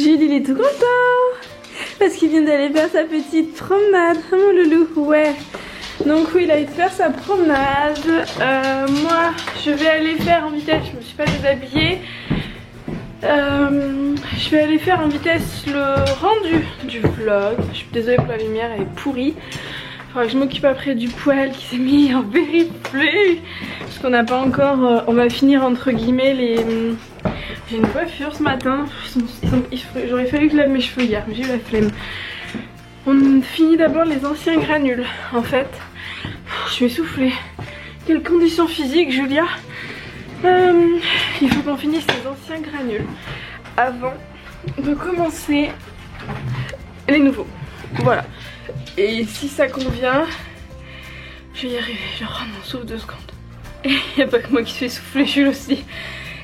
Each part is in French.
Jules il est tout content parce qu'il vient d'aller faire sa petite promenade. Oh mon loulou, ouais. Donc oui, il a été faire sa promenade. Moi, je vais aller faire en vitesse, je me suis pas déshabillée. Je vais aller faire en vitesse le rendu du vlog. Je suis désolée pour la lumière, elle est pourrie. Il faudra que je m'occupe après du poil qui s'est mis en périphlée. Parce qu'on n'a pas encore... on va finir entre guillemets les... J'ai une coiffure ce matin. J'aurais fallu que je lave mes cheveux hier, mais j'ai eu la flemme. On finit d'abord les anciens granules. En fait, je suis essoufflée. Quelles conditions physiques, Julia. Il faut qu'on finisse les anciens granules avant de commencer les nouveaux. Voilà. Et si ça convient, je vais y arriver. Je vais reprendre mon souffle 2 secondes. Et il n'y a pas que moi qui suis essoufflée, Jules aussi.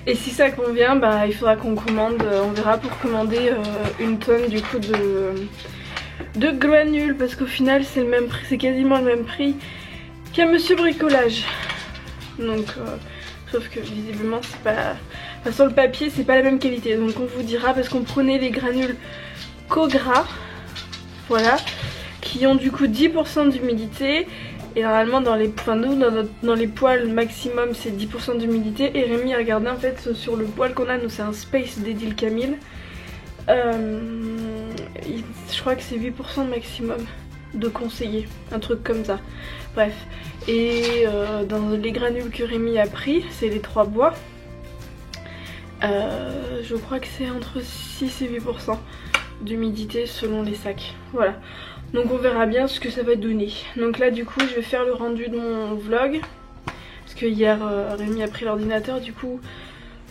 Et si ça convient, bah il faudra qu'on commande, on verra pour commander une tonne du coup de granules, parce qu'au final c'est le même prix, c'est quasiment le même prix qu'à Monsieur Bricolage. Donc sauf que visiblement c'est pas, enfin, sur le papier c'est pas la même qualité, donc on vous dira, parce qu'on prenait les granules Cogra, voilà, qui ont du coup 10% d'humidité. Et normalement dans les, enfin nous dans les poils maximum c'est 10% d'humidité. Et Rémi a regardé en fait sur le poil qu'on a, nous c'est un Space d'Edil Camille. Je crois que c'est 8% maximum de conseillé, un truc comme ça. Bref, et dans les granules que Rémi a pris, c'est les 3 bois. Je crois que c'est entre 6 et 8% d'humidité selon les sacs. Voilà. Donc on verra bien ce que ça va donner. Donc là du coup je vais faire le rendu de mon vlog. Parce que hier Rémi a pris l'ordinateur, du coup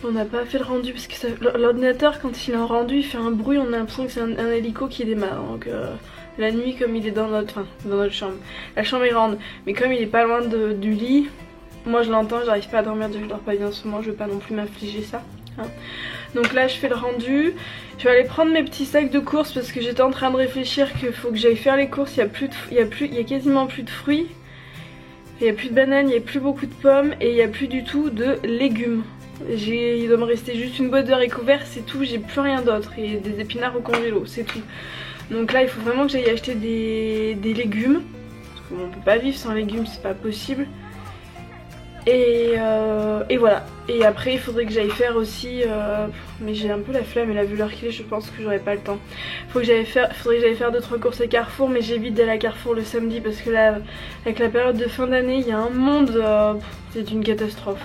on n'a pas fait le rendu. Parce que l'ordinateur quand il est en rendu il fait un bruit, on a l'impression que c'est un hélico qui démarre. Donc la nuit comme il est dans notre chambre. La chambre est grande, mais comme il est pas loin du lit, moi je l'entends, j'arrive pas à dormir, je dors pas bien en ce moment, je veux pas non plus m'infliger ça. Hein. Donc là je fais le rendu. Je vais aller prendre mes petits sacs de courses parce que j'étais en train de réfléchir qu'il faut que j'aille faire les courses. Il y a quasiment plus de fruits. Il n'y a plus de bananes, il n'y a plus beaucoup de pommes et il n'y a plus du tout de légumes. Il doit me rester juste une boîte de haricots verts, c'est tout, j'ai plus rien d'autre. Et des épinards au congélo, c'est tout. Donc là il faut vraiment que j'aille acheter des légumes. Parce qu'on peut pas vivre sans légumes, c'est pas possible. Et voilà. Et après il faudrait que j'aille faire aussi mais j'ai un peu la flemme, et là vu l'heure qu'il est je pense que j'aurai pas le temps. Faudrait que j'aille faire 2-3 courses à Carrefour, mais j'évite d'aller à Carrefour le samedi parce que là avec la période de fin d'année il y a un monde, c'est une catastrophe.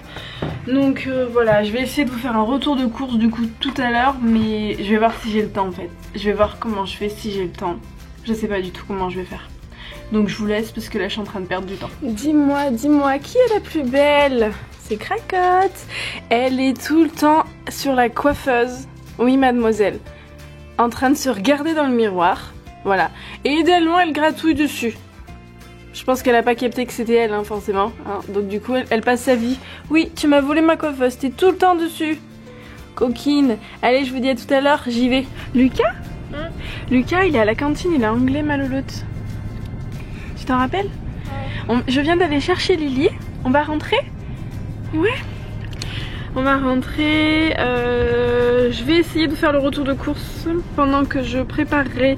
Donc voilà, je vais essayer de vous faire un retour de course du coup tout à l'heure, mais je vais voir si j'ai le temps en fait. Je vais voir comment je fais, si j'ai le temps. Je sais pas du tout comment je vais faire. Donc je vous laisse parce que là je suis en train de perdre du temps. Dis-moi, qui est la plus belle? C'est Cracotte. Elle est tout le temps sur la coiffeuse. Oui mademoiselle. En train de se regarder dans le miroir. Voilà. Et idéalement elle gratouille dessus. Je pense qu'elle a pas capté que c'était elle hein, forcément. Hein. Donc du coup elle passe sa vie. Oui, tu m'as volé ma coiffeuse, t'es tout le temps dessus. Coquine. Allez, je vous dis à tout à l'heure, j'y vais. Lucas Lucas il est à la cantine, il est anglais malolote. Tu t'en rappelles? Je viens d'aller chercher Lily. On va rentrer? Ouais. On va rentrer. Je vais essayer de faire le retour de course pendant que je préparerai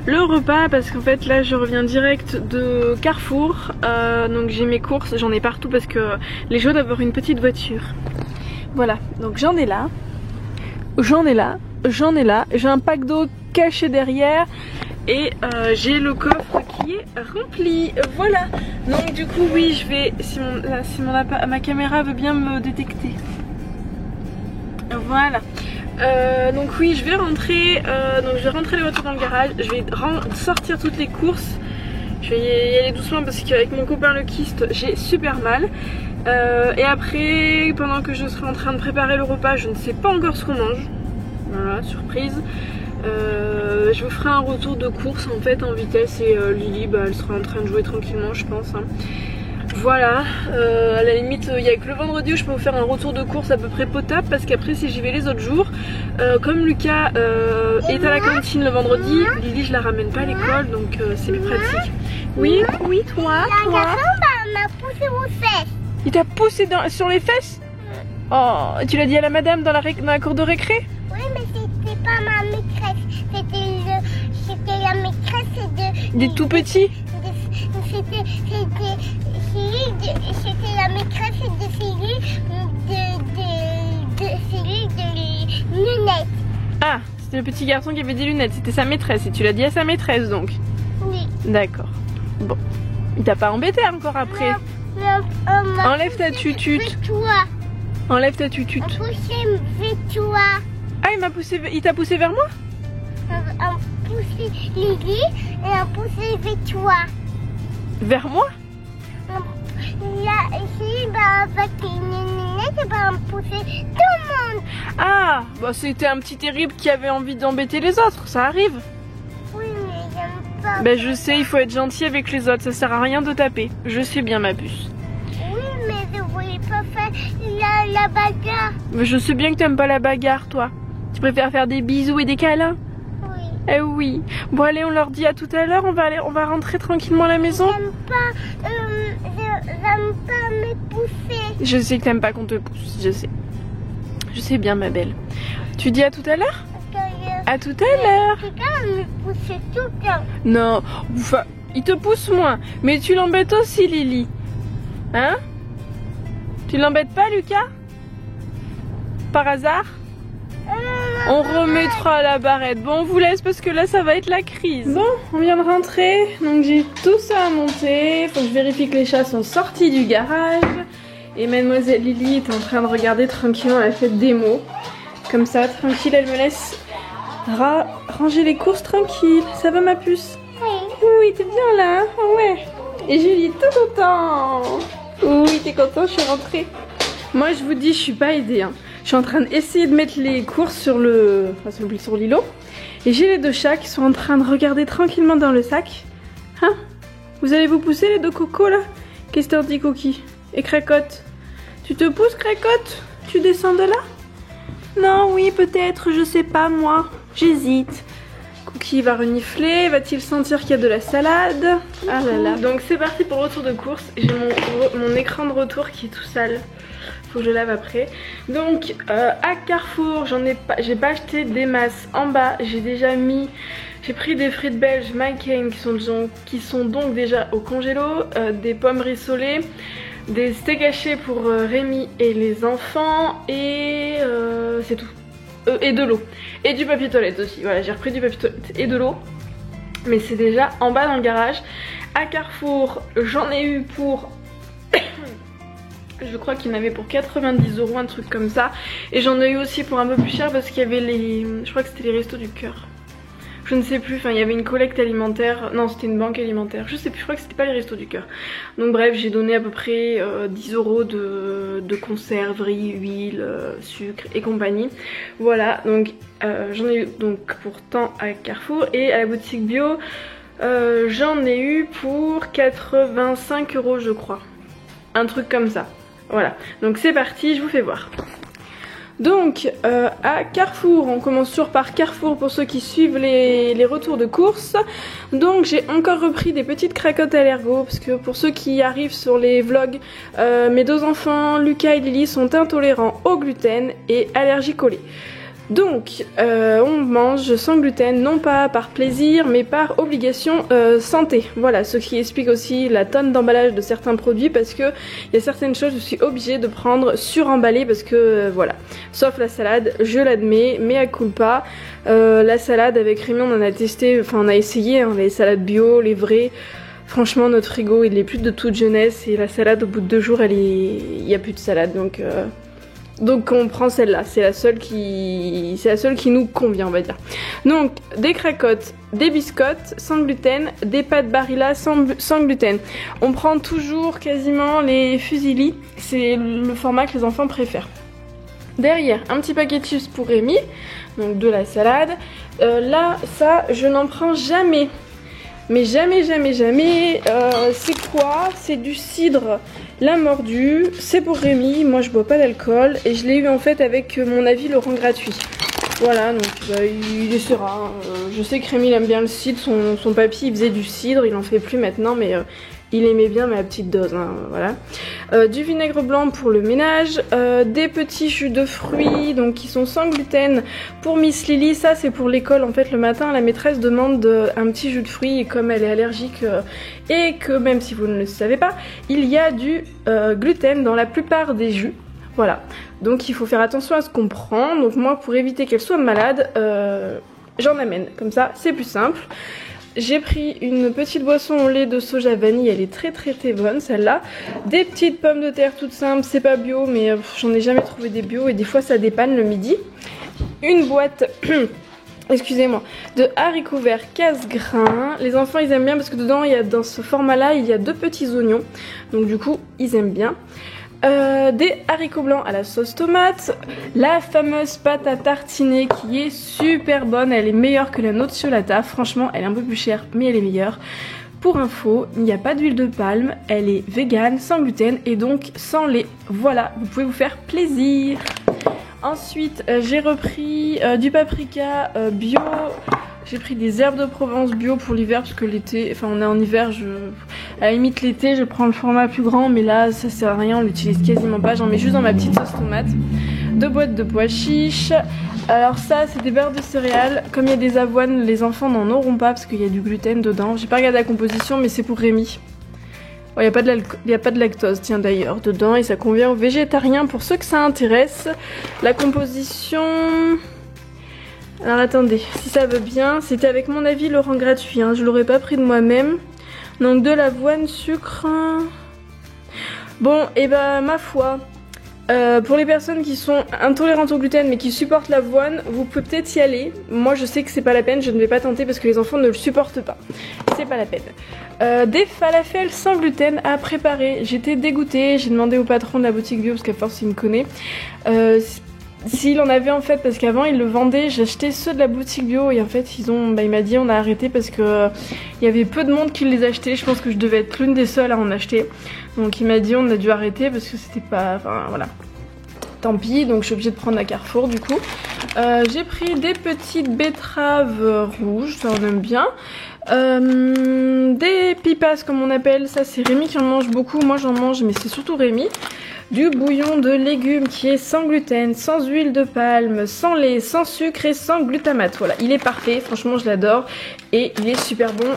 le repas. Parce qu'en fait là je reviens direct de Carrefour. Donc j'ai mes courses, j'en ai partout parce que les gens doivent avoir une petite voiture. Voilà, donc j'en ai là. J'ai un pack d'eau caché derrière. Et j'ai le coffre qui est rempli. Voilà. Donc du coup oui je vais, si ma caméra veut bien me détecter. Voilà. Donc oui je vais rentrer. Donc je vais rentrer les voitures dans le garage. Je vais sortir toutes les courses. Je vais y aller doucement parce qu'avec mon copain le kyste j'ai super mal. Et après pendant que je serai en train de préparer le repas, je ne sais pas encore ce qu'on mange. Voilà, surprise. Je vous ferai un retour de course en fait en vitesse, et Lily elle sera en train de jouer tranquillement je pense hein. Voilà, à la limite il n'y a que le vendredi où je peux vous faire un retour de course à peu près potable, parce qu'après si j'y vais les autres jours, comme Lucas est à la cantine le vendredi, Lily je la ramène pas à l'école, donc c'est plus pratique. Oui, toi m'a poussé aux fesses. Il t'a poussé sur les fesses? Oh, tu l'as dit à la madame dans la cour de récré? Oui mais c'était pas ma maîtresse. Des tout petits? C'était la maîtresse de Céline de lunettes. Ah, c'était le petit garçon qui avait des lunettes, c'était sa maîtresse et tu l'as dit à sa maîtresse donc? Oui. D'accord. Bon, il t'a pas embêté encore après? Non, enlève ta tutute. Enlève ta tutute. Pousse-toi. Ah, il t'a poussé vers moi? On pousse Lily et on pousse vers toi. Vers moi? Là, ici, avec les lunettes, on poussait tout le monde. Ah, bah c'était un petit terrible qui avait envie d'embêter les autres, ça arrive. Oui, mais j'aime pas. Ben je sais, il faut être gentil avec les autres, ça sert à rien de taper. Je sais bien ma puce. Oui, mais je voulais pas faire la bagarre. Mais je sais bien que t'aimes pas la bagarre, toi. Tu préfères faire des bisous et des câlins? Oui. Eh oui. Bon allez, on leur dit à tout à l'heure, on va rentrer tranquillement à la maison. J'aime pas me pousser. Je sais que t'aimes pas qu'on te pousse, je sais. Je sais bien ma belle. Tu dis à tout à l'heure? À tout à l'heure. Quelqu'un me pousse tout le temps. Non, enfin, il te pousse moins. Mais tu l'embêtes aussi, Lily. Hein? Tu l'embêtes pas, Lucas? Par hasard? On remettra la barrette. Bon, on vous laisse parce que là, ça va être la crise. Bon, on vient de rentrer. Donc, j'ai tout ça à monter. Faut que je vérifie que les chats sont sortis du garage. Et mademoiselle Lily est en train de regarder tranquillement la fête des mots. Comme ça, tranquille, elle me laisse ranger les courses tranquille. Ça va, ma puce? Oui. Oui, t'es bien là, hein? Ah ouais. Et Julie, tout content. Oui, t'es content, je suis rentrée. Moi, je vous dis, je suis pas aidée. Hein. Je suis en train d'essayer de mettre les courses sur sur l'îlot. Et j'ai les deux chats qui sont en train de regarder tranquillement dans le sac. Hein? Vous allez vous pousser les deux cocos là? Qu'est-ce que t'en dis, Coquille? Et Cracotte? Tu te pousses, Cracotte? Tu descends de là? Non, oui, peut-être, je sais pas, moi. J'hésite. Cookie va renifler, va-t-il sentir qu'il y a de la salade? Ah là là. Donc c'est parti pour le retour de course. J'ai mon écran de retour qui est tout sale. Faut que je lave après. Donc à Carrefour, j'ai pas acheté des masses en bas. J'ai pris des frites belges McCain qui sont donc déjà au congélo, des pommes rissolées, des steaks hachés pour Rémi et les enfants et c'est tout. Et de l'eau. Et du papier toilette aussi. Voilà, j'ai repris du papier toilette et de l'eau. Mais c'est déjà en bas dans le garage. À Carrefour, j'en ai eu pour... je crois qu'il y en avait pour 90 €, un truc comme ça. Et j'en ai eu aussi pour un peu plus cher parce qu'il y avait les... Je crois que c'était les restos du cœur. Je ne sais plus, enfin il y avait une collecte alimentaire, non c'était une banque alimentaire, je sais plus, je crois que c'était pas les restos du cœur. Donc bref, j'ai donné à peu près 10 € de conserverie, huile, sucre et compagnie. Voilà, donc j'en ai eu donc pourtant à Carrefour et à la boutique bio, j'en ai eu pour 85 € je crois. Un truc comme ça. Voilà, donc c'est parti, je vous fais voir. Donc à Carrefour, on commence toujours par Carrefour pour ceux qui suivent les retours de course. Donc j'ai encore repris des petites cracottes à l'ergot parce que pour ceux qui arrivent sur les vlogs, mes deux enfants Lucas et Lily sont intolérants au gluten et allergiques au lait. Donc on mange sans gluten, non pas par plaisir mais par obligation santé. Voilà, ce qui explique aussi la tonne d'emballage de certains produits parce que il y a certaines choses je suis obligée de prendre suremballées parce que voilà. Sauf la salade, je l'admets, mais à culpa. La salade avec Rémi on en a testé, enfin on a essayé hein, les salades bio, les vraies. Franchement notre frigo il est plus de toute jeunesse et la salade au bout de 2 jours il n'y a plus de salade donc on prend celle-là, c'est la seule qui nous convient on va dire. Donc des cracottes, des biscottes sans gluten, des pâtes Barilla sans gluten. On prend toujours quasiment les fusilli, c'est le format que les enfants préfèrent. Derrière un petit paquet de chips pour Rémi, donc de la salade. Là ça je n'en prends jamais. Mais jamais. C'est quoi? C'est du cidre La Mordue. C'est pour Rémi. Moi je bois pas d'alcool. Et je l'ai eu en fait avec mon avis le rang gratuit. Voilà, donc il essaiera. Je sais que Rémi il aime bien le cidre. Son papy il faisait du cidre. Il en fait plus maintenant. Mais il aimait bien mais à petite dose, hein, voilà. Du vinaigre blanc pour le ménage, des petits jus de fruits donc qui sont sans gluten pour Miss Lily. Ça c'est pour l'école en fait. Le matin la maîtresse demande un petit jus de fruits et comme elle est allergique et que même si vous ne le savez pas, il y a du gluten dans la plupart des jus. Voilà, donc il faut faire attention à ce qu'on prend. Donc moi pour éviter qu'elle soit malade, j'en amène, comme ça c'est plus simple. J'ai pris une petite boisson au lait de soja vanille, elle est très bonne celle-là. Des petites pommes de terre toutes simples, c'est pas bio mais j'en ai jamais trouvé des bio et des fois ça dépanne le midi. Une boîte, excusez-moi, de haricots verts casse-grains. Les enfants ils aiment bien parce que dedans, dans ce format-là, il y a 2 petits oignons. Donc du coup, ils aiment bien. Des haricots blancs à la sauce tomate, la fameuse pâte à tartiner qui est super bonne, elle est meilleure que la nocciolata, franchement elle est un peu plus chère mais elle est meilleure. Pour info, il n'y a pas d'huile de palme, elle est végane, sans gluten et donc sans lait. Voilà, vous pouvez vous faire plaisir. Ensuite j'ai repris du paprika bio. J'ai pris des herbes de Provence bio pour l'hiver parce que l'été, enfin on est en hiver, à la limite l'été je prends le format plus grand mais là ça sert à rien, on l'utilise quasiment pas, j'en mets juste dans ma petite sauce tomate. 2 boîtes de pois chiches, alors ça c'est des beurres de céréales, comme il y a des avoines les enfants n'en auront pas parce qu'il y a du gluten dedans, j'ai pas regardé la composition mais c'est pour Rémi. Il n'y a pas de lactose, tiens d'ailleurs, dedans et ça convient aux végétariens pour ceux que ça intéresse. La composition... Alors attendez, si ça veut bien, c'était avec mon avis le rang gratuit, hein, je l'aurais pas pris de moi-même. Donc de l'avoine, sucre... Bon, et bah ma foi, pour les personnes qui sont intolérantes au gluten mais qui supportent l'avoine, vous pouvez peut-être y aller. Moi je sais que c'est pas la peine, je ne vais pas tenter parce que les enfants ne le supportent pas. C'est pas la peine. Des falafels sans gluten à préparer. J'étais dégoûtée, j'ai demandé au patron de la boutique bio parce qu'à force il me connaît. S'il en avait en fait, parce qu'avant il le vendait, j'achetais ceux de la boutique bio et en fait il m'a dit on a arrêté parce que il y avait peu de monde qui les achetait, je pense que je devais être l'une des seules à en acheter. Donc il m'a dit on a dû arrêter parce que c'était pas, enfin voilà. Tant pis, donc je suis obligée de prendre à Carrefour du coup. J'ai pris des petites betteraves rouges, ça on aime bien. Des pipas comme on appelle, ça c'est Rémi qui en mange beaucoup, moi j'en mange mais c'est surtout Rémi. Du bouillon de légumes qui est sans gluten, sans huile de palme, sans lait, sans sucre et sans glutamate. Voilà, il est parfait, franchement je l'adore et il est super bon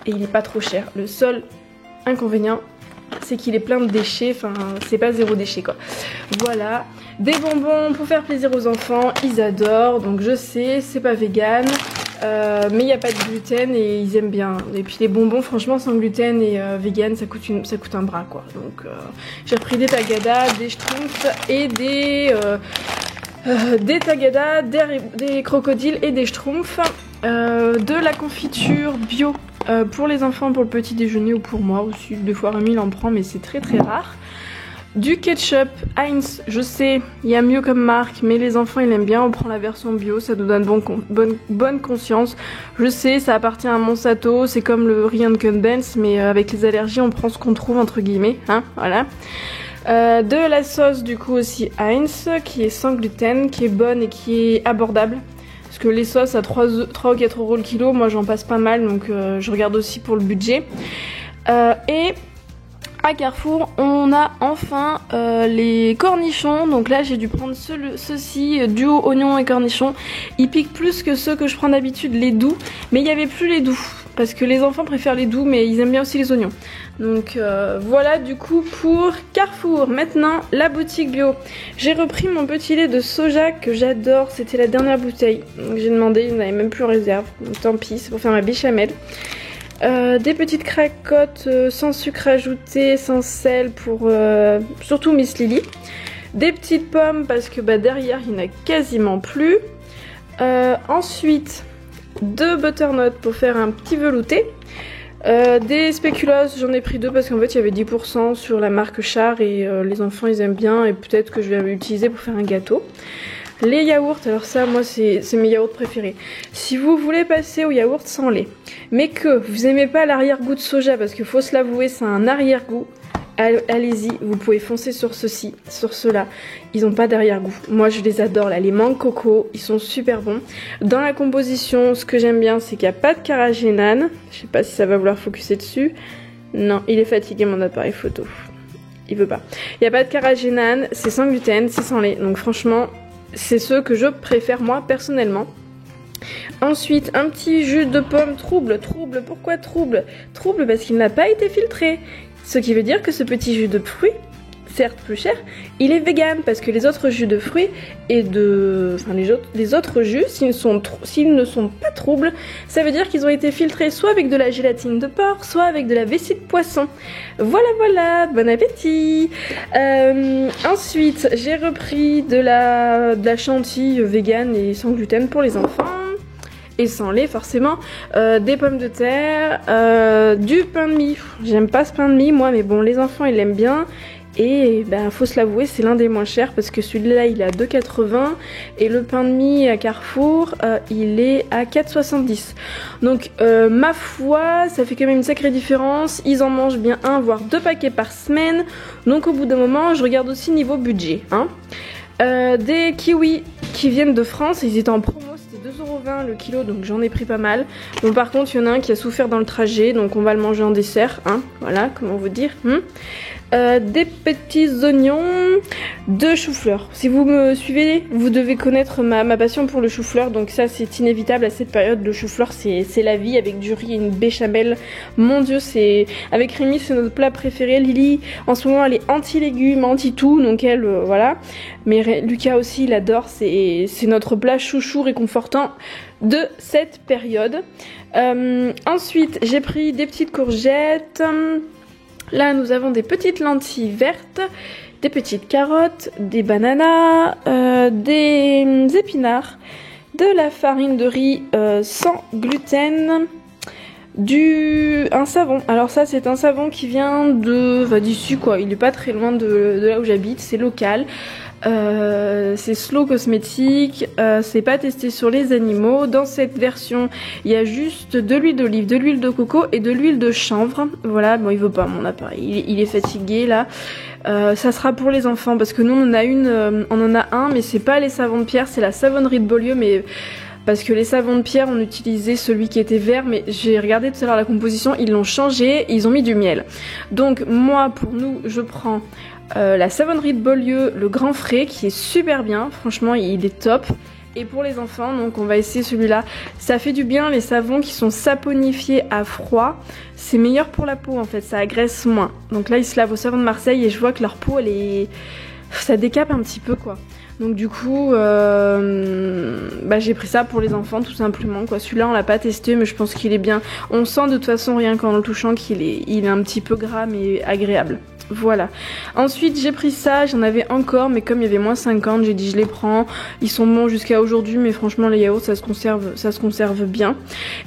et il est pas trop cher. Le seul inconvénient c'est qu'il est plein de déchets, enfin c'est pas 0 déchet quoi. Voilà, des bonbons pour faire plaisir aux enfants, ils adorent, donc je sais, c'est pas vegan. Mais il n'y a pas de gluten et ils aiment bien. Et puis les bonbons franchement sans gluten et vegan ça coûte un bras quoi. Donc j'ai pris des tagadas, des schtroumpfs et des tagadas, des crocodiles et des schtroumpfs. De la confiture bio pour les enfants pour le petit déjeuner ou pour moi aussi. Des fois Rémi il en prend mais c'est très rare. Du ketchup Heinz, je sais, il y a mieux comme marque, mais les enfants ils aiment bien, on prend la version bio, ça nous donne bonne conscience. Je sais, ça appartient à Monsanto, c'est comme le Ryan Benz, mais avec les allergies on prend ce qu'on trouve entre guillemets, hein, voilà. De la sauce du coup aussi Heinz, qui est sans gluten, qui est bonne et qui est abordable. Parce que les sauces à 3 ou 4 euros le kilo, moi j'en passe pas mal, donc je regarde aussi pour le budget. Et à Carrefour, on a enfin les cornichons. Donc là, j'ai dû prendre ceux-ci, duo oignon et cornichons. Ils piquent plus que ceux que je prends d'habitude, les doux. Mais il n'y avait plus les doux. Parce que les enfants préfèrent les doux, mais ils aiment bien aussi les oignons. Donc voilà du coup pour Carrefour. Maintenant, la boutique bio. J'ai repris mon petit lait de soja que j'adore. C'était la dernière bouteille. Donc j'ai demandé, il n'y en avait même plus en réserve. Donc tant pis, c'est pour faire ma béchamel. Des petites cracottes sans sucre ajouté, sans sel pour surtout Miss Lily. Des petites pommes parce que derrière il n'y en a quasiment plus. Ensuite 2 butternuts pour faire un petit velouté. Des spéculoos, j'en ai pris 2 parce qu'en fait il y avait 10% sur la marque Char et les enfants ils aiment bien et peut-être que je vais l'utiliser pour faire un gâteau. Les yaourts, alors ça moi c'est mes yaourts préférés. Si vous voulez passer au yaourt sans lait, mais que vous aimez pas l'arrière-goût de soja, parce qu'il faut se l'avouer c'est un arrière-goût, allez-y, vous pouvez foncer sur ceux-ci, sur ceux-là. Ils ont pas d'arrière-goût. Moi je les adore là, les mangues coco, ils sont super bons. Dans la composition, ce que j'aime bien c'est qu'il n'y a pas de carragénane. Je sais pas si ça va vouloir focuser dessus. Non, il est fatigué mon appareil photo. Il veut pas. Il n'y a pas de carragénane, c'est sans gluten, c'est sans lait. Donc franchement, c'est ceux que je préfère moi personnellement. Ensuite, un petit jus de pomme trouble. Trouble, pourquoi trouble? Trouble parce qu'il n'a pas été filtré. Ce qui veut dire que ce petit jus de fruits, certes plus cher, il est vegan parce que les autres jus de fruits et les autres jus, s'ils ne sont pas troubles, ça veut dire qu'ils ont été filtrés soit avec de la gélatine de porc, soit avec de la vessie de poisson. Voilà, bon appétit. Ensuite, j'ai repris de la chantilly vegan et sans gluten pour les enfants. Et sans lait forcément, des pommes de terre, du pain de mie. J'aime pas ce pain de mie moi, mais bon, les enfants ils l'aiment bien. Et ben faut se l'avouer, c'est l'un des moins chers parce que celui-là il est à 2,80 et le pain de mie à Carrefour il est à 4,70. Donc ma foi, ça fait quand même une sacrée différence. Ils en mangent bien 1 voire 2 paquets par semaine. Donc au bout d'un moment, je regarde aussi niveau budget. Des kiwis qui viennent de France, ils étaient en promo. 2,20 € le kilo, donc j'en ai pris pas mal. Bon, par contre, il y en a un qui a souffert dans le trajet, donc on va le manger en dessert, voilà, comment vous dire. Des petits oignons, 2 choux-fleurs. Si vous me suivez, vous devez connaître ma passion pour le chou-fleur, donc ça c'est inévitable à cette période. Le chou-fleur c'est la vie avec du riz et une béchamel. Mon dieu, avec Rémi c'est notre plat préféré. Lily en ce moment elle est anti-légumes, anti-tout, donc elle voilà. Mais Lucas aussi il adore, c'est notre plat chouchou réconfortant de cette période. Ensuite j'ai pris des petites courgettes. Là, nous avons des petites lentilles vertes, des petites carottes, des bananas, des épinards, de la farine de riz sans gluten, un savon. Alors ça, c'est un savon qui vient d'ici quoi. Il est pas très loin de là où j'habite, c'est local. C'est Slow Cosmétique, c'est pas testé sur les animaux. Dans cette version il y a juste de l'huile d'olive, de l'huile de coco et de l'huile de chanvre. Voilà, bon il veut pas mon appareil, il est fatigué là. Ça sera pour les enfants parce que nous on en a un mais c'est pas les savons de Pierre, c'est la savonnerie de Beaulieu, mais parce que les savons de Pierre on utilisait celui qui était vert, mais j'ai regardé tout à l'heure la composition, ils l'ont changé, ils ont mis du miel. Donc moi pour nous je prends la savonnerie de Beaulieu, le grand frais qui est super bien, franchement il est top. Et pour les enfants, donc on va essayer celui-là. Ça fait du bien, les savons qui sont saponifiés à froid, c'est meilleur pour la peau en fait, ça agresse moins. Donc là ils se lavent au savon de Marseille et je vois que leur peau ça décape un petit peu quoi. Donc du coup j'ai pris ça pour les enfants tout simplement quoi. Celui-là on l'a pas testé mais je pense qu'il est bien. On sent de toute façon rien qu'en le touchant qu'il est un petit peu gras mais agréable. Voilà. Ensuite j'ai pris ça, j'en avais encore mais comme il y avait moins 50, j'ai dit je les prends. Ils sont bons jusqu'à aujourd'hui mais franchement les yaourts ça se conserve bien.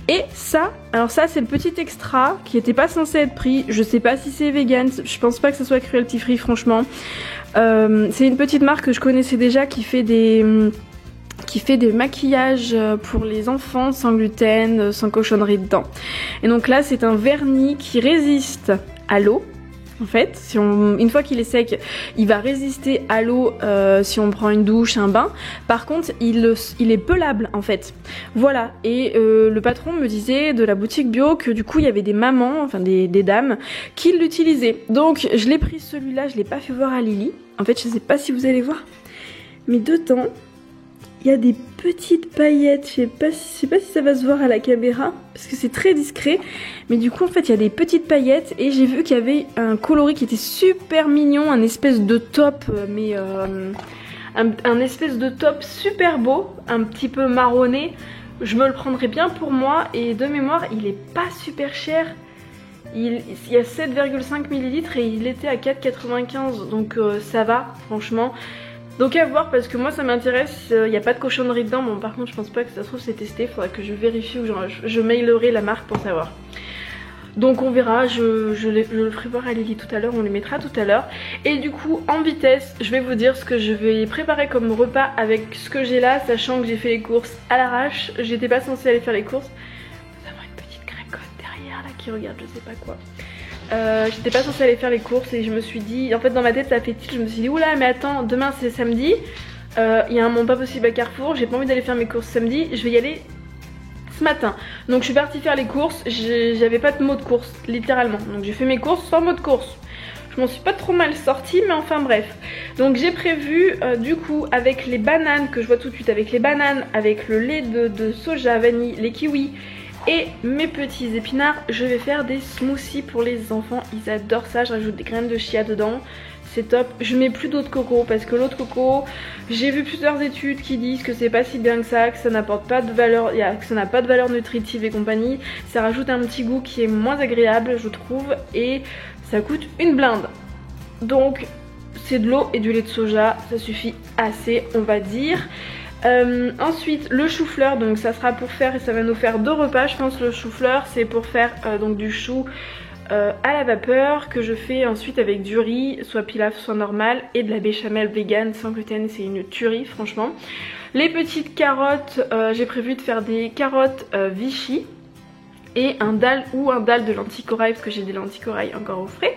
Et ça, alors ça c'est le petit extra qui était pas censé être pris. Je sais pas si c'est vegan, je pense pas que ça soit cruelty free franchement. C'est une petite marque que je connaissais déjà qui fait des maquillages pour les enfants sans gluten, sans cochonnerie dedans. Et donc là c'est un vernis qui résiste à l'eau. En fait, une fois qu'il est sec, il va résister à l'eau si on prend une douche, un bain. Par contre, il est pelable en fait. Voilà, et le patron me disait de la boutique bio que du coup il y avait des mamans, enfin des dames, qui l'utilisaient. Donc je l'ai pris celui-là, je l'ai pas fait voir à Lily. En fait, je sais pas si vous allez voir, mais dedans, il y a des petites paillettes. Je sais pas si ça va se voir à la caméra parce que c'est très discret, mais du coup en fait il y a des petites paillettes et j'ai vu qu'il y avait un coloris qui était super mignon, un espèce de top mais un espèce de top super beau, un petit peu marronné. Je me le prendrais bien pour moi et de mémoire il est pas super cher. Il y a 7,5 ml et il était à 4,95 donc ça va franchement. Donc à voir parce que moi ça m'intéresse, il n'y a pas de cochonnerie dedans, bon par contre je pense pas que ça se trouve c'est testé, il faudra que je vérifie ou je mailerai la marque pour savoir. Donc on verra, je le ferai voir à Lily tout à l'heure, on les mettra tout à l'heure. Et du coup en vitesse, je vais vous dire ce que je vais préparer comme repas avec ce que j'ai là, sachant que j'ai fait les courses à l'arrache, j'étais pas censée aller faire les courses. Nous avons une petite grécotte derrière là qui regarde je sais pas quoi. J'étais pas censée aller faire les courses et je me suis dit, en fait dans ma tête ça fait tilt, je me suis dit oula mais attends demain c'est samedi, il y a un monde pas possible à Carrefour, j'ai pas envie d'aller faire mes courses samedi, je vais y aller ce matin. Donc je suis partie faire les courses, j'avais pas de mot de course, littéralement. Donc j'ai fait mes courses sans mot de course. Je m'en suis pas trop mal sortie, mais enfin bref. Donc j'ai prévu du coup avec les bananes que je vois tout de suite, avec les bananes, avec le lait de soja, vanille, les kiwis et mes petits épinards, je vais faire des smoothies pour les enfants. Ils adorent ça, je rajoute des graines de chia dedans. C'est top. Je mets plus d'eau de coco parce que l'eau de coco, j'ai vu plusieurs études qui disent que c'est pas si bien que ça n'apporte pas de valeur, que ça n'a pas de valeur nutritive et compagnie. Ça rajoute un petit goût qui est moins agréable, je trouve, et ça coûte une blinde. Donc c'est de l'eau et du lait de soja, ça suffit assez, on va dire. Ensuite le chou-fleur, donc ça sera pour faire, et ça va nous faire 2 repas je pense. Le chou-fleur c'est pour faire donc du chou à la vapeur que je fais ensuite avec du riz, soit pilaf soit normal, et de la béchamel vegan sans gluten. C'est une tuerie franchement. Les petites carottes, j'ai prévu de faire des carottes Vichy et un dalle de lentilles corail parce que j'ai des lentilles corail encore au frais.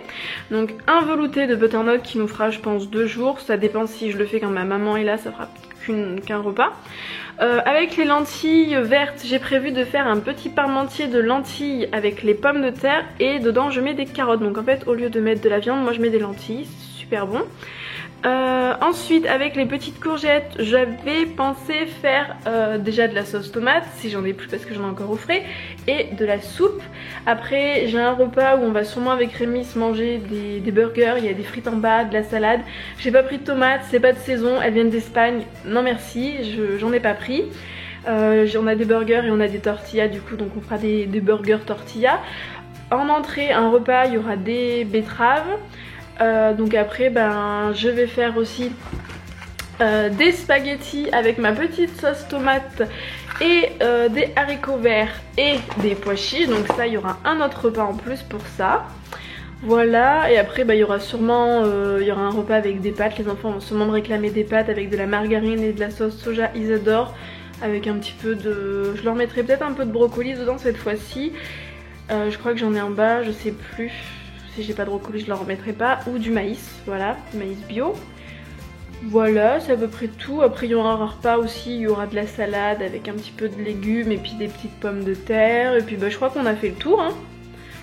Donc un velouté de butternut qui nous fera je pense 2 jours, ça dépend si je le fais quand ma maman est là, ça fera qu'un repas. Avec les lentilles vertes, j'ai prévu de faire un petit parmentier de lentilles avec les pommes de terre et dedans je mets des carottes. Donc en fait au lieu de mettre de la viande, moi je mets des lentilles, c'est super bon. Ensuite avec les petites courgettes, j'avais pensé faire déjà de la sauce tomate si j'en ai plus parce que j'en ai encore au frais, et de la soupe. Après j'ai un repas où on va sûrement avec Rémi se manger des burgers, il y a des frites en bas, de la salade. J'ai pas pris de tomates, c'est pas de saison, elles viennent d'Espagne, non merci, j'en ai pas pris. On a des burgers et on a des tortillas du coup, donc on fera des burgers tortillas. En entrée, un repas, il y aura des betteraves. Donc après ben je vais faire aussi des spaghettis avec ma petite sauce tomate et des haricots verts et des pois chiches. Donc ça il y aura un autre repas en plus pour ça. Voilà, et après bah, il y aura sûrement il y aura un repas avec des pâtes. Les enfants vont sûrement me réclamer des pâtes avec de la margarine et de la sauce soja, ils adorent. Avec un petit peu de... Je leur mettrai peut-être un peu de brocoli dedans cette fois-ci. Je crois que j'en ai en bas, je sais plus. Si j'ai pas de brocoli je leur remettrai pas. Ou du maïs, voilà, du maïs bio. Voilà, c'est à peu près tout. Après il y aura un repas aussi, il y aura de la salade avec un petit peu de légumes et puis des petites pommes de terre. Et puis bah je crois qu'on a fait le tour hein.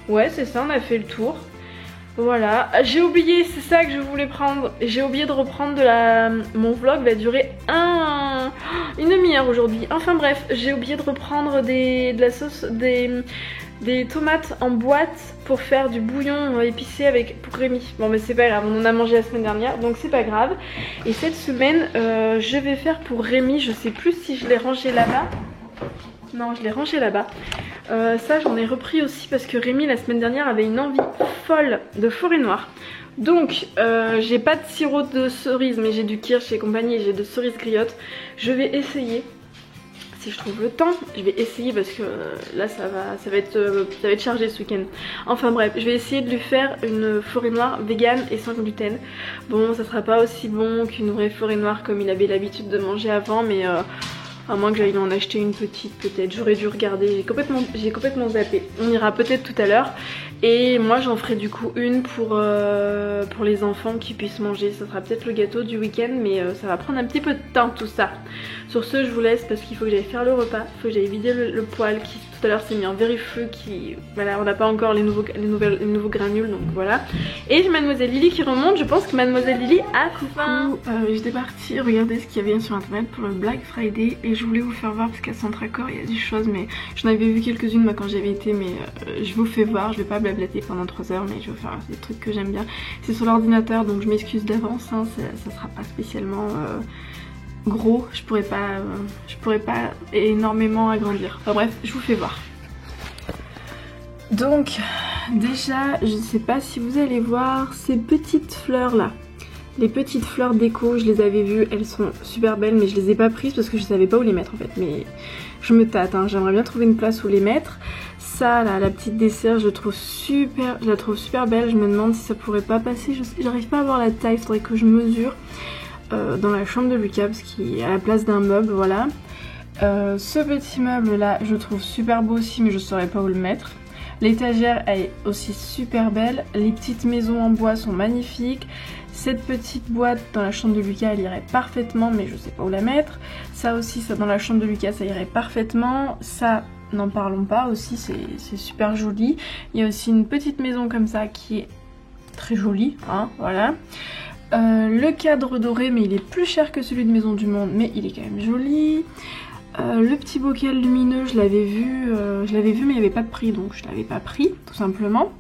Ouais c'est ça, on a fait le tour. Voilà, j'ai oublié, c'est ça que je voulais prendre. J'ai oublié de reprendre mon vlog va durer une demi-heure aujourd'hui. Enfin bref, j'ai oublié de reprendre de la sauce, des tomates en boîte pour faire du bouillon épicé pour Rémi. Bon mais c'est pas grave, on en a mangé la semaine dernière donc c'est pas grave. Et cette semaine je vais faire pour Rémi, je sais plus si je l'ai rangé là-bas. Non, je l'ai rangé là-bas. Ça j'en ai repris aussi parce que Rémi la semaine dernière avait une envie folle de forêt noire. Donc j'ai pas de sirop de cerise mais j'ai du kirsch et compagnie, j'ai de cerises griottes. Je vais essayer, si je trouve le temps, je vais essayer parce que là ça va être chargé ce week-end. Enfin bref, je vais essayer de lui faire une forêt noire vegan et sans gluten. Bon ça sera pas aussi bon qu'une vraie forêt noire comme il avait l'habitude de manger avant, mais à moins que j'aille en acheter une petite peut-être, j'aurais dû regarder, j'ai complètement zappé. On ira peut-être tout à l'heure. Et moi j'en ferai du coup une pour les enfants qui puissent manger. Ça sera peut-être le gâteau du week-end mais ça va prendre un petit peu de temps tout ça. Sur ce je vous laisse parce qu'il faut que j'aille faire le repas. Il faut que j'aille vider le poêle qui tout à l'heure s'est mis en vérifeu, qui voilà, on n'a pas encore les nouveaux granules donc voilà. Et j'ai mademoiselle Lily qui remonte, je pense que mademoiselle Lily a faim. J'étais partie regarder ce qu'il y avait sur internet pour le Black Friday et je voulais vous faire voir parce qu'à Centracor il y a des choses, mais j'en avais vu quelques-unes moi quand j'avais été, mais je vous fais voir, je vais pas blablater pendant 3 heures mais je vais vous faire des trucs que j'aime bien. C'est sur l'ordinateur donc je m'excuse d'avance hein, ça sera pas spécialement gros, je pourrais pas énormément agrandir. Enfin bref, je vous fais voir. Donc déjà je sais pas si vous allez voir ces petites fleurs là. Les petites fleurs déco, je les avais vues, elles sont super belles mais je les ai pas prises parce que je savais pas où les mettre en fait. Mais je me tâte, hein. J'aimerais bien trouver une place où les mettre. Ça là, la petite dessert, je la trouve super belle. Je me demande si ça pourrait pas passer, j'arrive pas à avoir la taille, faudrait que je mesure. Dans la chambre de Lucas parce qu'il est à la place d'un meuble, voilà. Ce petit meuble là, je trouve super beau aussi mais je saurais pas où le mettre. L'étagère elle est aussi super belle. Les petites maisons en bois sont magnifiques. Cette petite boîte dans la chambre de Lucas elle irait parfaitement mais je sais pas où la mettre. Ça aussi, ça dans la chambre de Lucas ça irait parfaitement. Ça n'en parlons pas aussi, c'est super joli. Il y a aussi une petite maison comme ça qui est très jolie, hein, voilà. Le cadre doré, mais il est plus cher que celui de Maison du Monde, mais il est quand même joli. Le petit bocal lumineux, je l'avais vu, mais il n'y avait pas de prix, donc je l'avais pas pris, tout simplement.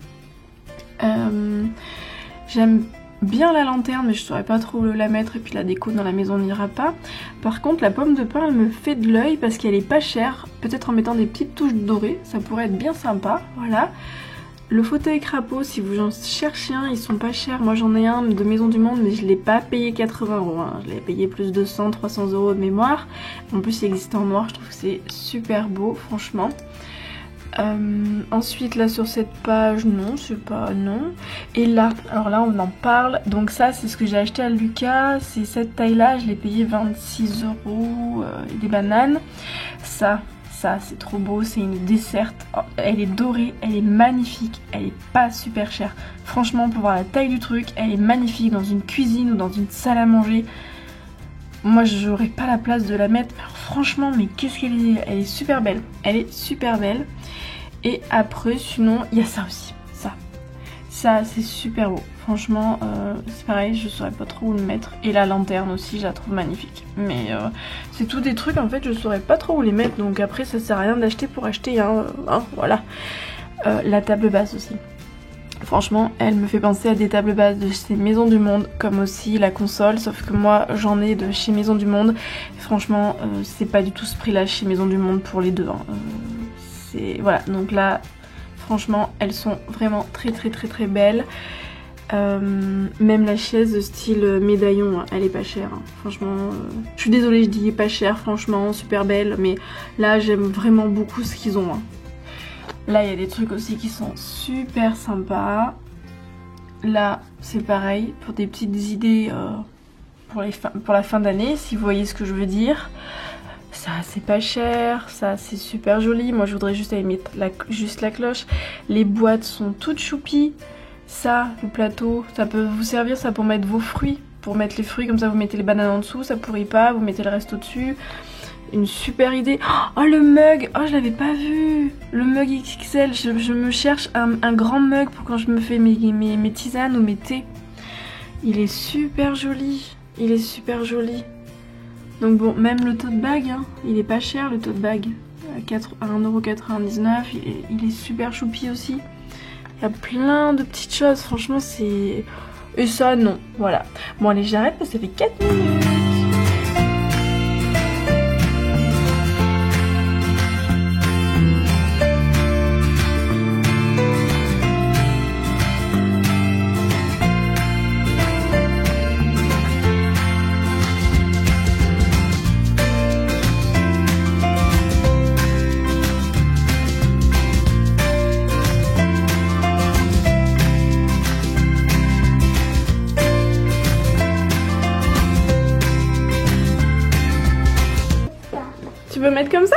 J'aime bien la lanterne, mais je saurais pas trop la mettre, et puis la déco dans la maison n'ira pas. Par contre, la pomme de pin, elle me fait de l'œil parce qu'elle est pas chère. Peut-être en mettant des petites touches dorées, ça pourrait être bien sympa, voilà. Le fauteuil crapaud, si vous en cherchez un, ils sont pas chers. Moi j'en ai un de Maison du Monde, mais je l'ai pas payé 80 €, hein. Je l'ai payé plus de 100-300 € de mémoire. En plus il existe en noir, je trouve que c'est super beau, franchement. Ensuite là sur cette page, non, c'est pas, non. Et là, alors là on en parle. Donc ça c'est ce que j'ai acheté à Lucas, c'est cette taille là, je l'ai payé 26 €, et des bananes. Ça c'est trop beau, c'est une desserte, oh, elle est dorée, elle est magnifique, elle est pas super chère. Franchement pour voir la taille du truc, elle est magnifique dans une cuisine ou dans une salle à manger. Moi j'aurais pas la place de la mettre, mais alors, franchement mais qu'est-ce qu'elle est, elle est super belle, elle est super belle. Et après sinon il y a ça aussi, ça c'est super beau. Franchement c'est pareil, je saurais pas trop où le mettre. Et la lanterne aussi, je la trouve magnifique. Mais c'est tout des trucs en fait, je saurais pas trop où les mettre. Donc après ça sert à rien d'acheter pour acheter, hein, voilà. La table basse aussi. Franchement elle me fait penser à des tables basses de chez Maison du Monde. Comme aussi la console, sauf que moi j'en ai de chez Maison du Monde. Franchement c'est pas du tout ce prix là chez Maison du Monde pour les deux, hein. Voilà, donc là franchement elles sont vraiment très belles. Même la chaise style médaillon, hein, elle est pas chère, hein. Franchement je suis désolée, je dis pas cher, franchement super belle, mais là j'aime vraiment beaucoup ce qu'ils ont, hein. Là il y a des trucs aussi qui sont super sympas. Là c'est pareil pour des petites idées pour la fin d'année, si vous voyez ce que je veux dire. Ça c'est pas cher, ça c'est super joli. Moi je voudrais juste aller mettre juste la cloche. Les boîtes sont toutes choupies. Ça, le plateau, ça peut vous servir ça pour mettre vos fruits. Pour mettre les fruits, comme ça vous mettez les bananes en dessous, ça pourrit pas, vous mettez le reste au-dessus. Une super idée. Oh le mug, oh je l'avais pas vu. Le mug XXL, je me cherche un grand mug pour quand je me fais mes tisanes ou mes thés. Il est super joli, il est super joli. Donc bon, même le tote bag, hein, il est pas cher le tote bag. À 1,99 €, il est super choupi aussi. Il y a plein de petites choses, franchement c'est... Et ça non, voilà. Bon allez j'arrête parce que ça fait 4 minutes. Tu veux mettre comme ça?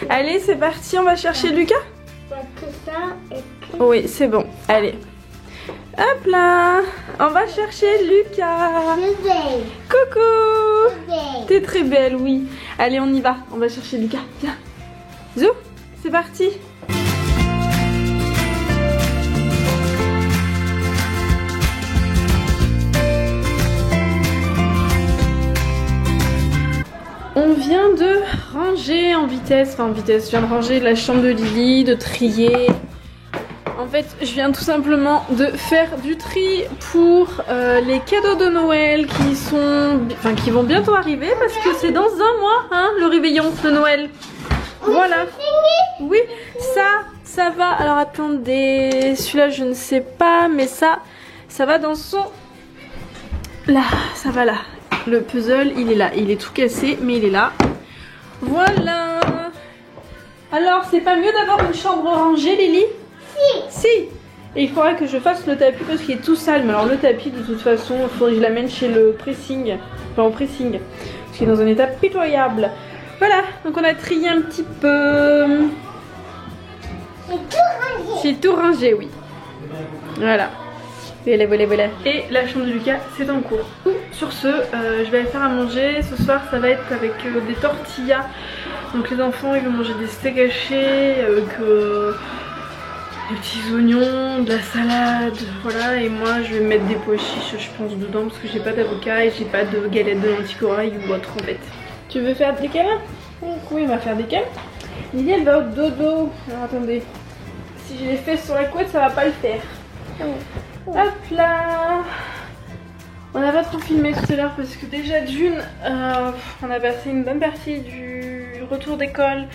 Allez, c'est parti, on va chercher Lucas. Que ça et puis... Oui, c'est bon, allez. Hop là, on va chercher Lucas. belle. Coucou. Belle. T'es très belle, oui. Allez, on y va, on va chercher Lucas. Viens. Zou, c'est parti. On vient de ranger en vitesse, enfin en vitesse, je viens de ranger la chambre de Lily, de trier. En fait, je viens tout simplement de faire du tri pour les cadeaux de Noël qui vont bientôt arriver parce que c'est dans un mois, hein, le réveillon de Noël. Voilà. Oui, ça va. Alors attendez, celui-là je ne sais pas, mais ça va dans son... Là, ça va là. Le puzzle, il est là. Il est tout cassé, mais il est là. Voilà. Alors, c'est pas mieux d'avoir une chambre rangée, Lily? Si. Et il faudra que je fasse le tapis parce qu'il est tout sale. Mais alors, le tapis, de toute façon, il faudrait que je l'amène chez le pressing. Enfin, au pressing. Parce qu'il est dans un état pitoyable. Voilà. Donc, on a trié un petit peu. C'est tout rangé. C'est tout rangé, oui. Voilà. Voilà. Et la chambre de Lucas, c'est en cours. sur ce, je vais aller faire à manger. Ce soir ça va être avec des tortillas. Donc les enfants ils vont manger des steaks hachés avec des petits oignons, de la salade, voilà. Et moi je vais mettre des pois chiches je pense dedans parce que j'ai pas d'avocat et j'ai pas de galette de lentilles corail ou autre en fait. Tu veux faire des câlins? Oui, on va faire des câlins. Lily elle va au dodo. Alors attendez, si j'ai les fesses sur la couette ça va pas le faire. Hop là. On n'a pas trop filmé tout à l'heure parce que déjà d'une, on a passé une bonne partie du retour d'école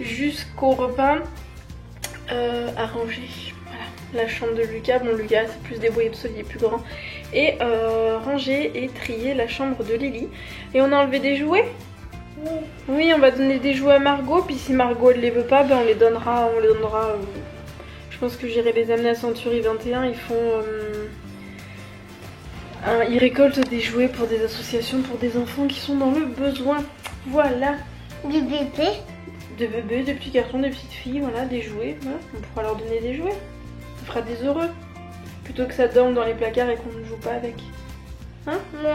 jusqu'au repas à ranger. Voilà, la chambre de Lucas, bon Lucas c'est plus débrouillé tout seul, il est plus grand. Et ranger et trier la chambre de Lily. Et on a enlevé des jouets. Oui, on va donner des jouets à Margot, puis si Margot elle les veut pas, ben on les donnera. Je pense que j'irai les amener à Century 21, ils font... ils récoltent des jouets pour des associations, pour des enfants qui sont dans le besoin. Voilà. Du bébé. Des bébés, des petits garçons, des petites filles, voilà, des jouets. Voilà. On pourra leur donner des jouets. Ça fera des heureux. Plutôt que ça dorme dans les placards et qu'on ne joue pas avec. Hein? Mais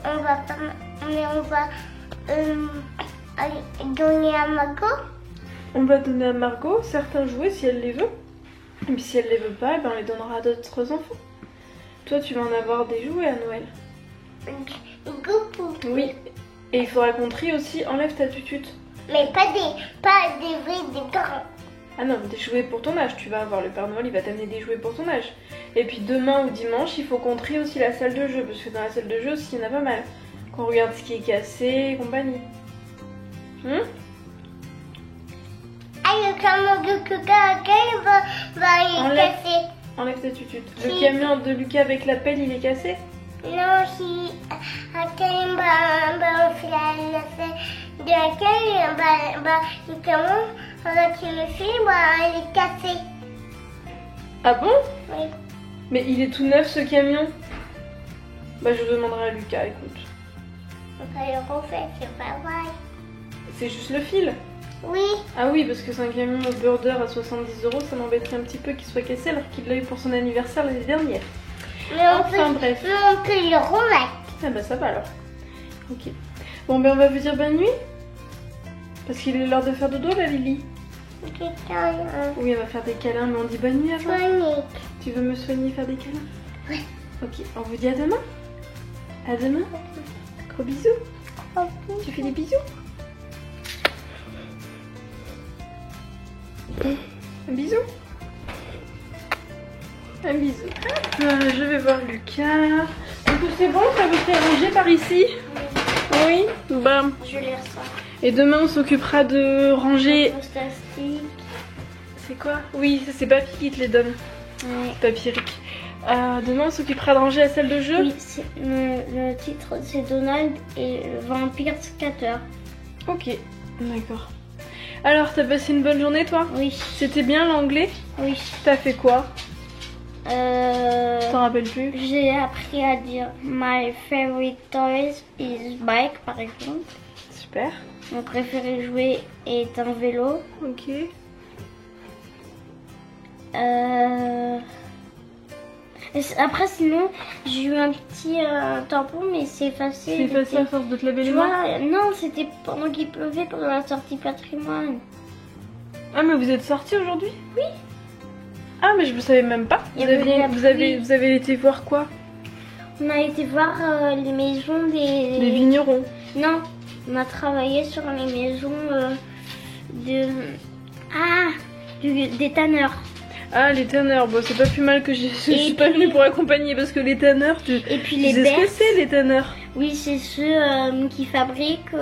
on va pas... Mais on va... aller donner à Margot. On va donner à Margot certains jouets si elle les veut. Et puis si elle les veut pas, eh ben on les donnera à d'autres enfants. Toi tu vas en avoir des jouets à Noël. Oui. Et il faudra qu'on trie aussi, enlève ta tutute. Mais pas des vrais, des grands. Ah non, des jouets pour ton âge. Tu vas avoir le Père Noël, il va t'amener des jouets pour ton âge. Et puis demain ou dimanche, il faut qu'on trie aussi la salle de jeu. Parce que dans la salle de jeu aussi, il y en a pas mal. Qu'on regarde ce qui est cassé et compagnie. Ah, le camion de Lucas va y casser. Enlève ta tutute. Le camion de Lucas avec la pelle, il est cassé? Non, si quelqu'un va faire la fête de laquelle le camion qui me fait, il est cassé. Ah bon? Oui. Mais il est tout neuf ce camion. Bah je demanderai à Lucas, écoute. On va le refaire, c'est pas vrai. C'est juste le fil? Oui. Ah oui, parce que c'est un camion Birder à 70 €, ça m'embêterait un petit peu qu'il soit cassé alors qu'il l'a eu pour son anniversaire l'année dernière. Mais bref. Mais on peut le remettre. Ah bah ça va alors. Ok. Bon ben on va vous dire bonne nuit. Parce qu'il est l'heure de faire dodo la Lily. Oui, elle va faire des câlins, mais on dit bonne nuit avant. Bonne nuit. Tu veux me soigner et faire des câlins? Oui. Ok, on vous dit à demain. À demain. Gros bisous. Tu fais des bisous? Un bisou. Un bisou. Hop, je vais voir Lucas. Du coup c'est bon, ça veut faire ranger par ici? Oui. Bam. Je lire ça. Et demain on s'occupera de ranger. Fantastique. C'est quoi? Oui, ça c'est Papy qui te les donne. Oui. Papy Rick. Demain on s'occupera de ranger la salle de jeu. Oui, le titre c'est Donald et le vampire Scatter. Ok, d'accord. Alors, t'as passé une bonne journée toi? Oui. C'était bien l'anglais? Oui. T'as fait quoi? T'en rappelles plus? J'ai appris à dire My favorite toys is bike par exemple. Super. Mon préféré jouet est un vélo. Ok. Après sinon j'ai eu un petit tampon mais c'est effacé. C'est effacé à force de te laver les Tu mains? vois, non, c'était pendant qu'il pleuvait, pendant la sortie patrimoine. Ah mais vous êtes sortis aujourd'hui? Oui. Ah mais je ne savais même pas. Il y avait de la Vous avez été voir quoi? On a été voir les maisons des... Les vignerons. Non, on a travaillé sur les maisons des tanneurs. Ah les tanneurs, bon c'est pas plus mal que je suis pas venue pour accompagner parce que les tanneurs, Et puis tu les sais ce que c'est les tanneurs? Oui, c'est ceux qui fabriquent...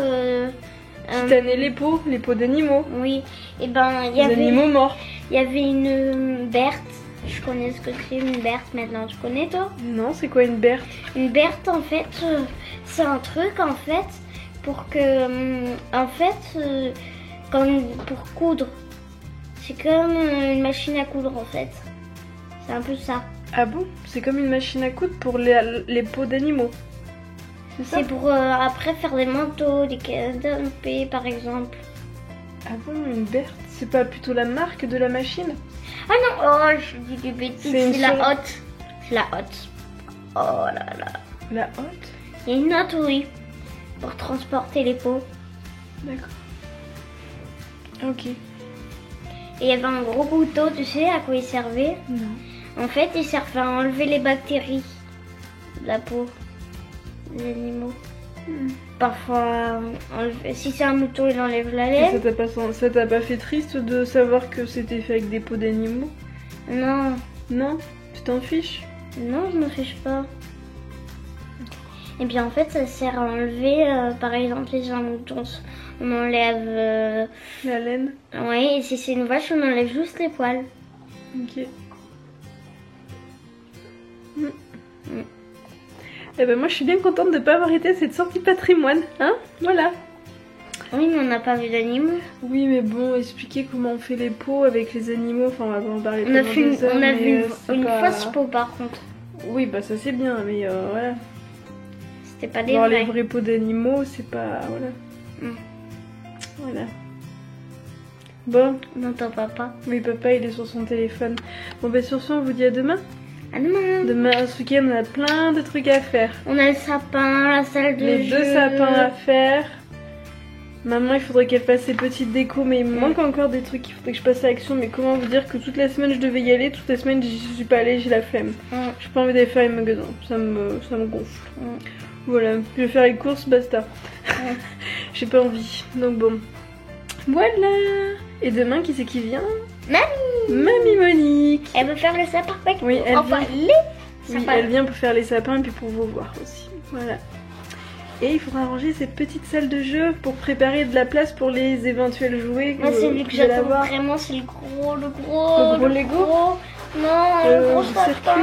Qui tannaient les peaux d'animaux. Oui, et ben il y Les animaux morts. Il y avait une Berthe. Je connais ce que c'est une Berthe maintenant. Tu connais toi? Non, c'est quoi une Berthe? Une Berthe en fait, c'est un truc en fait pour que pour coudre. C'est comme une machine à coudre en fait. C'est un peu ça. Ah bon? C'est comme une machine à coudre pour les peaux d'animaux. C'est pour après faire des manteaux, des canapés par exemple. Ah bon, une Berthe? C'est pas plutôt la marque de la machine? Ah non, oh je dis des bêtises, c'est la Hotte. C'est la Hotte. Oh là là. La Hotte? Il y a une autre, oui, pour transporter les pots. D'accord. Ok. Et il y avait un gros couteau, tu sais à quoi il servait? Non. En fait, il servait à enlever les bactéries de la peau des animaux. Parfois, si c'est un mouton, il enlève la Et laine. ça t'a pas fait triste de savoir que c'était fait avec des peaux d'animaux? Non, Non? Tu t'en fiches? non, je ne fiche pas. Et bien en fait, ça sert à enlever, par exemple, les moutons, on enlève... La laine? Oui, et si c'est une vache, on enlève juste les poils. Ok. Eh ben moi je suis bien contente de ne pas avoir été à cette sortie patrimoine, hein? Voilà. Oui, mais on n'a pas vu d'animaux. Oui mais bon, expliquer comment on fait les pots avec les animaux, enfin on va pas en parler On a pendant vu des heures, une pas... fausse peau par contre. Oui bah ça c'est bien, mais voilà. C'était pas des Voir vrais. les vrais pots d'animaux, c'est pas... voilà. Voilà. Bon, Non, ton papa. oui papa il est sur son téléphone. Bon bah sur ce on vous dit à demain. À demain. Demain, ce week-end on a plein de trucs à faire. On a le sapin, la salle de Les jeu. 2 sapins à faire. Maman, il faudrait qu'elle fasse ses petites décos, mais il me manque encore des trucs. Il faudrait que je passe à l'action. Mais comment vous dire que toute la semaine je devais y aller, toute la semaine j'y suis pas allée, j'ai la flemme. J'ai pas envie d'aller faire les magasins, ça me gonfle. Voilà, je vais faire les courses, basta. J'ai pas envie. Donc bon, voilà. Et demain, qui c'est qui vient? Mamie. Mamie Monique. Elle veut faire le sapin avec Oui, nous. elle Enfin, vient. les Oui, sapins. elle vient pour faire les sapins et puis pour vous voir aussi. Voilà. Et il faudra ranger cette petite salle de jeu pour préparer de la place pour les éventuels jouets. Moi, c'est lui que vous allez j'attends avoir. vraiment, c'est le gros Le gros Lego gros... Non, le gros du sapin. circuit.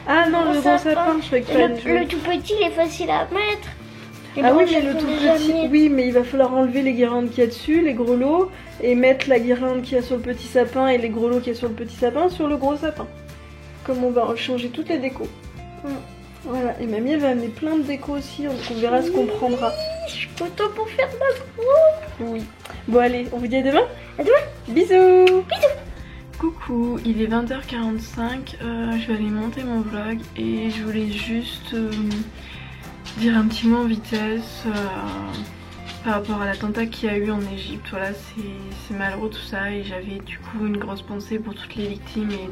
Ah non, le gros sapin, je croyais que fallait jouer. Le tout petit, il est facile à mettre. Les Ah gros, oui, je mais les le fais tout déjà petit, mettre. oui, mais il va falloir enlever les guirlandes qu'il y a dessus, les gros lots, et mettre la guirlande qu'il y a sur le petit sapin et les gros lots qu'il y a sur le petit sapin sur le gros sapin. Comme on va changer toutes les décos. Voilà, et mamie elle va amener plein de décos aussi, donc on verra ce qu'on prendra. Je suis contente pour faire ma gros. Oui. Bon allez, on vous dit à demain. À demain. Bisous. Bisous. Coucou, il est 20h45, je vais aller monter mon vlog et je voulais juste dire un petit mot en vitesse par rapport à l'attentat qu'il y a eu en Égypte. Voilà, c'est malheureux tout ça et j'avais du coup une grosse pensée pour toutes les victimes et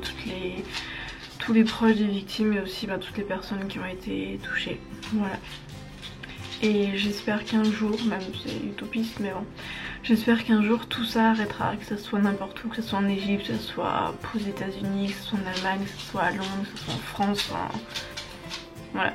tous les proches des victimes et aussi toutes les personnes qui ont été touchées. Voilà. Et j'espère qu'un jour, même c'est utopiste mais bon, j'espère qu'un jour tout ça arrêtera, que ce soit n'importe où, que ce soit en Égypte, que ce soit aux États-Unis, que ce soit en Allemagne, que ce soit à Londres, que ce soit en France, enfin, voilà.